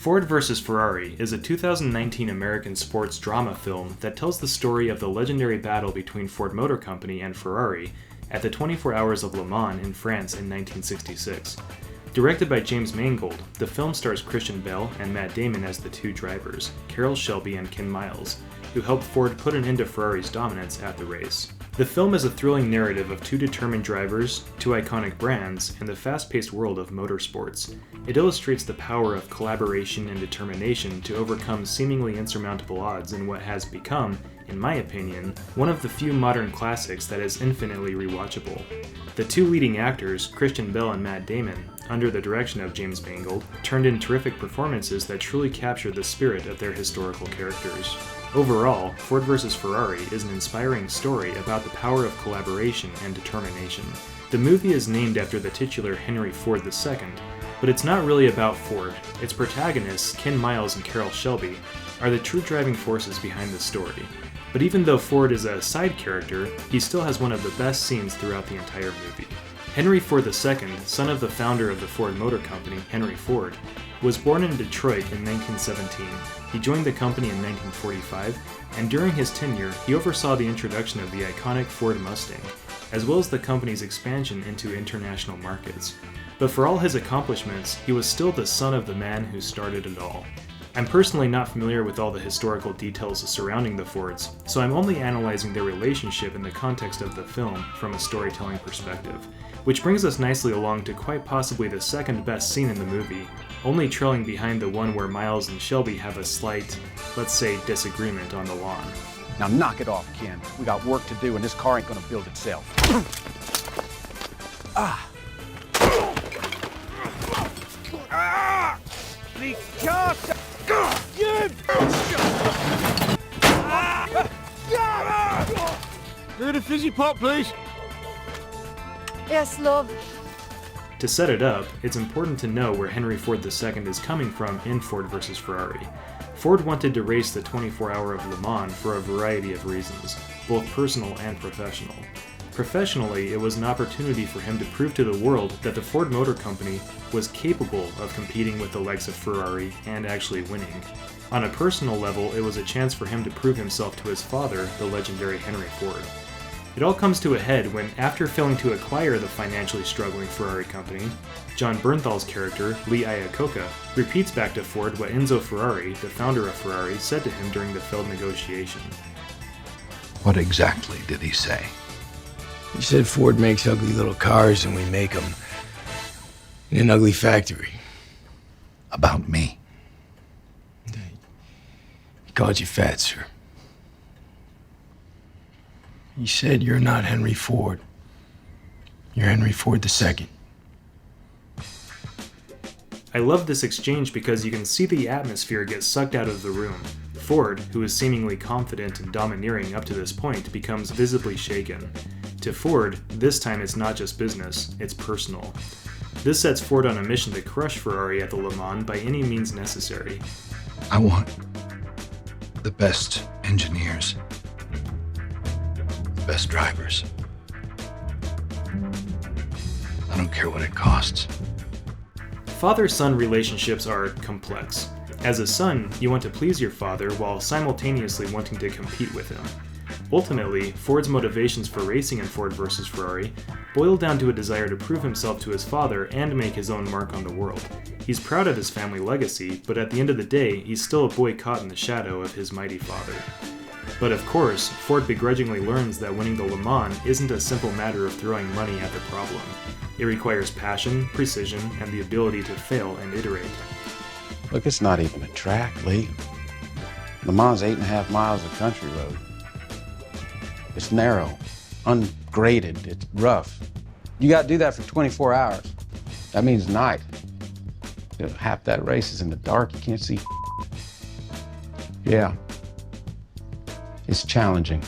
Ford vs. Ferrari is a 2019 American sports drama film that tells the story of the legendary battle between Ford Motor Company and Ferrari at the 24 Hours of Le Mans in France in 1966. Directed by James Mangold, the film stars Christian Bale and Matt Damon as the two drivers, Carroll Shelby and Ken Miles, who helped Ford put an end to Ferrari's dominance at the race. The film is a thrilling narrative of two determined drivers, two iconic brands, and the fast-paced world of motorsports. It illustrates the power of collaboration and determination to overcome seemingly insurmountable odds in what has become, in my opinion, one of the few modern classics that is infinitely rewatchable. The two leading actors, Christian Bale and Matt Damon, under the direction of James Mangold, turned in terrific performances that truly captured the spirit of their historical characters. Overall, Ford vs. Ferrari is an inspiring story about the power of collaboration and determination. The movie is named after the titular Henry Ford II, but it's not really about Ford. Its protagonists, Ken Miles and Carroll Shelby, are the true driving forces behind the story. But even though Ford is a side character, he still has one of the best scenes throughout the entire movie. Henry Ford II, son of the founder of the Ford Motor Company, Henry Ford, was born in Detroit in 1917. He joined the company in 1945, and during his tenure, he oversaw the introduction of the iconic Ford Mustang, as well as the company's expansion into international markets. But for all his accomplishments, he was still the son of the man who started it all. I'm personally not familiar with all the historical details surrounding the Fords, so I'm only analyzing their relationship in the context of the film from a storytelling perspective, which brings us nicely along to quite possibly the second best scene in the movie, only trailing behind the one where Miles and Shelby have a slight, let's say, disagreement on the lawn. Now knock it off, Ken. We got work to do and this car ain't gonna build itself. Need a fizzy pop, please. Yes, love. To set it up, it's important to know where Henry Ford II is coming from in Ford vs. Ferrari. Ford wanted to race the 24 Hour of Le Mans for a variety of reasons, both personal and professional. Professionally, it was an opportunity for him to prove to the world that the Ford Motor Company was capable of competing with the likes of Ferrari and actually winning. On a personal level, it was a chance for him to prove himself to his father, the legendary Henry Ford. It all comes to a head when, after failing to acquire the financially struggling Ferrari company, John Bernthal's character, Lee Iacocca, repeats back to Ford what Enzo Ferrari, the founder of Ferrari, said to him during the failed negotiation. What exactly did he say? He said Ford makes ugly little cars and we make them in an ugly factory. About me? He called you fat, sir. He said you're not Henry Ford. You're Henry Ford II. I love this exchange because you can see the atmosphere get sucked out of the room. Ford, who is seemingly confident and domineering up to this point, becomes visibly shaken. To Ford, this time it's not just business, it's personal. This sets Ford on a mission to crush Ferrari at the Le Mans by any means necessary. I want the best engineers, the best drivers. I don't care what it costs. Father-son relationships are complex. As a son, you want to please your father while simultaneously wanting to compete with him. Ultimately, Ford's motivations for racing in Ford vs. Ferrari boil down to a desire to prove himself to his father and make his own mark on the world. He's proud of his family legacy, but at the end of the day, he's still a boy caught in the shadow of his mighty father. But of course, Ford begrudgingly learns that winning the Le Mans isn't a simple matter of throwing money at the problem. It requires passion, precision, and the ability to fail and iterate. Look, it's not even a track, Lee. Le Mans 8.5 miles of country road. It's narrow, ungraded, it's rough. You gotta do that for 24 hours. That means night. You know, half that race is in the dark, you can't see. Yeah. It's challenging.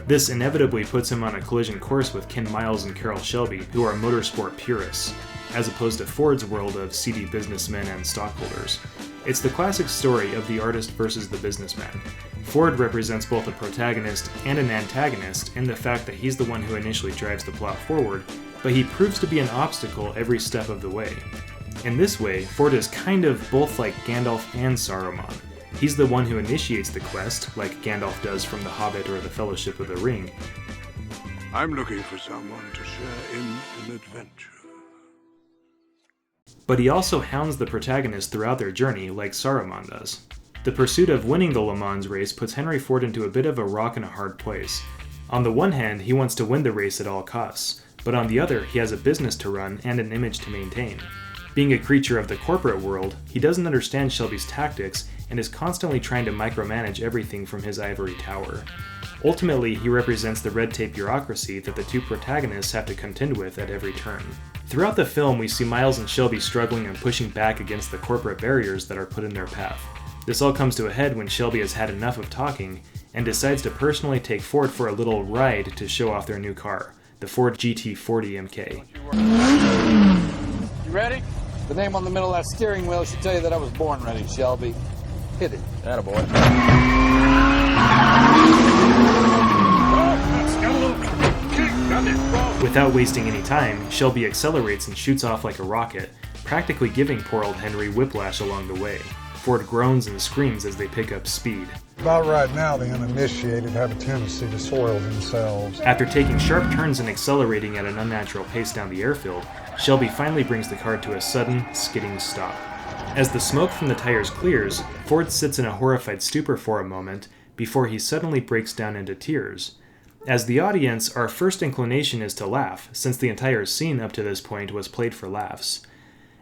This inevitably puts him on a collision course with Ken Miles and Carroll Shelby, who are motorsport purists, as opposed to Ford's world of seedy businessmen and stockholders. It's the classic story of the artist versus the businessman. Ford represents both a protagonist and an antagonist in the fact that he's the one who initially drives the plot forward, but he proves to be an obstacle every step of the way. In this way, Ford is kind of both like Gandalf and Saruman. He's the one who initiates the quest, like Gandalf does from The Hobbit or The Fellowship of the Ring. I'm looking for someone to share in an adventure. But he also hounds the protagonist throughout their journey, like Saruman does. The pursuit of winning the Le Mans race puts Henry Ford into a bit of a rock and a hard place. On the one hand, he wants to win the race at all costs, but on the other, he has a business to run and an image to maintain. Being a creature of the corporate world, he doesn't understand Shelby's tactics and is constantly trying to micromanage everything from his ivory tower. Ultimately, he represents the red tape bureaucracy that the two protagonists have to contend with at every turn. Throughout the film, we see Miles and Shelby struggling and pushing back against the corporate barriers that are put in their path. This all comes to a head when Shelby has had enough of talking and decides to personally take Ford for a little ride to show off their new car, the Ford GT40 MK. You ready? The name on the middle of that steering wheel should tell you that I was born ready, Shelby. Hit it. Attaboy. Without wasting any time, Shelby accelerates and shoots off like a rocket, practically giving poor old Henry whiplash along the way. Ford groans and screams as they pick up speed. About right now, the uninitiated have a tendency to soil themselves. After taking sharp turns and accelerating at an unnatural pace down the airfield, Shelby finally brings the car to a sudden, skidding stop. As the smoke from the tires clears, Ford sits in a horrified stupor for a moment before he suddenly breaks down into tears. As the audience, our first inclination is to laugh, since the entire scene up to this point was played for laughs.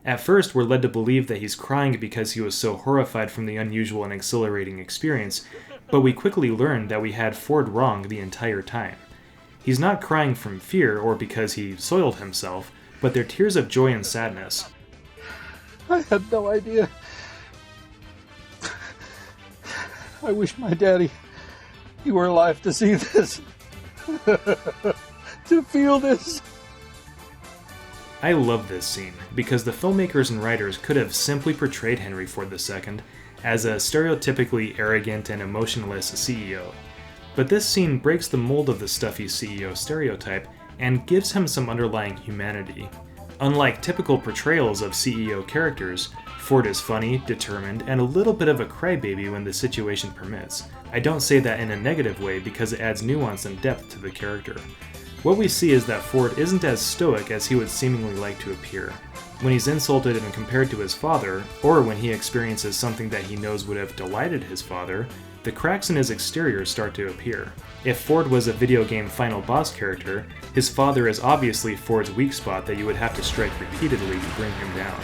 At first, we're led to believe that he's crying because he was so horrified from the unusual and exhilarating experience, but we quickly learned that we had Ford wrong the entire time. He's not crying from fear or because he soiled himself, but they're tears of joy and sadness. I had no idea. I wish my daddy, you were alive to see this. To feel this. I love this scene, because the filmmakers and writers could have simply portrayed Henry Ford II as a stereotypically arrogant and emotionless CEO. But this scene breaks the mold of the stuffy CEO stereotype and gives him some underlying humanity. Unlike typical portrayals of CEO characters, Ford is funny, determined, and a little bit of a crybaby when the situation permits. I don't say that in a negative way because it adds nuance and depth to the character. What we see is that Ford isn't as stoic as he would seemingly like to appear. When he's insulted and compared to his father, or when he experiences something that he knows would have delighted his father, the cracks in his exterior start to appear. If Ford was a video game final boss character, his father is obviously Ford's weak spot that you would have to strike repeatedly to bring him down.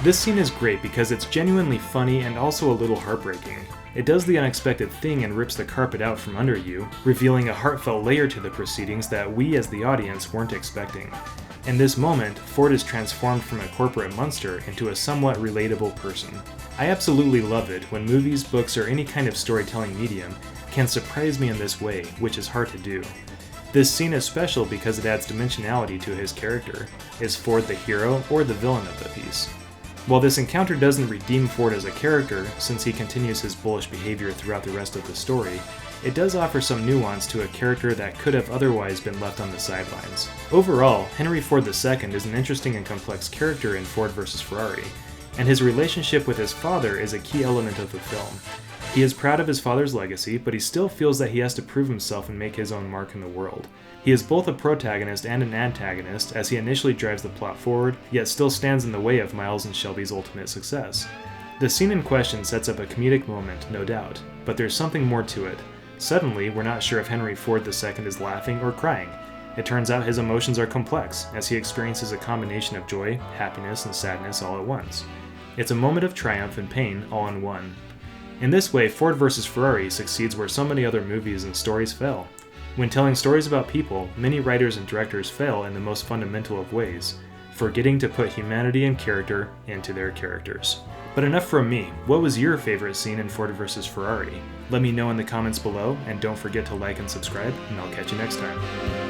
This scene is great because it's genuinely funny and also a little heartbreaking. It does the unexpected thing and rips the carpet out from under you, revealing a heartfelt layer to the proceedings that we as the audience weren't expecting. In this moment, Ford is transformed from a corporate monster into a somewhat relatable person. I absolutely love it when movies, books, or any kind of storytelling medium can surprise me in this way, which is hard to do. This scene is special because it adds dimensionality to his character. Is Ford the hero or the villain of the piece? While this encounter doesn't redeem Ford as a character, since he continues his bullish behavior throughout the rest of the story, it does offer some nuance to a character that could have otherwise been left on the sidelines. Overall, Henry Ford II is an interesting and complex character in Ford vs. Ferrari, and his relationship with his father is a key element of the film. He is proud of his father's legacy, but he still feels that he has to prove himself and make his own mark in the world. He is both a protagonist and an antagonist as he initially drives the plot forward, yet still stands in the way of Miles and Shelby's ultimate success. The scene in question sets up a comedic moment, no doubt, but there's something more to it. Suddenly, we're not sure if Henry Ford II is laughing or crying. It turns out his emotions are complex, as he experiences a combination of joy, happiness, and sadness all at once. It's a moment of triumph and pain all in one. In this way, Ford vs. Ferrari succeeds where so many other movies and stories fail. When telling stories about people, many writers and directors fail in the most fundamental of ways, forgetting to put humanity and character into their characters. But enough from me. What was your favorite scene in Ford vs. Ferrari? Let me know in the comments below, and don't forget to like and subscribe, and I'll catch you next time.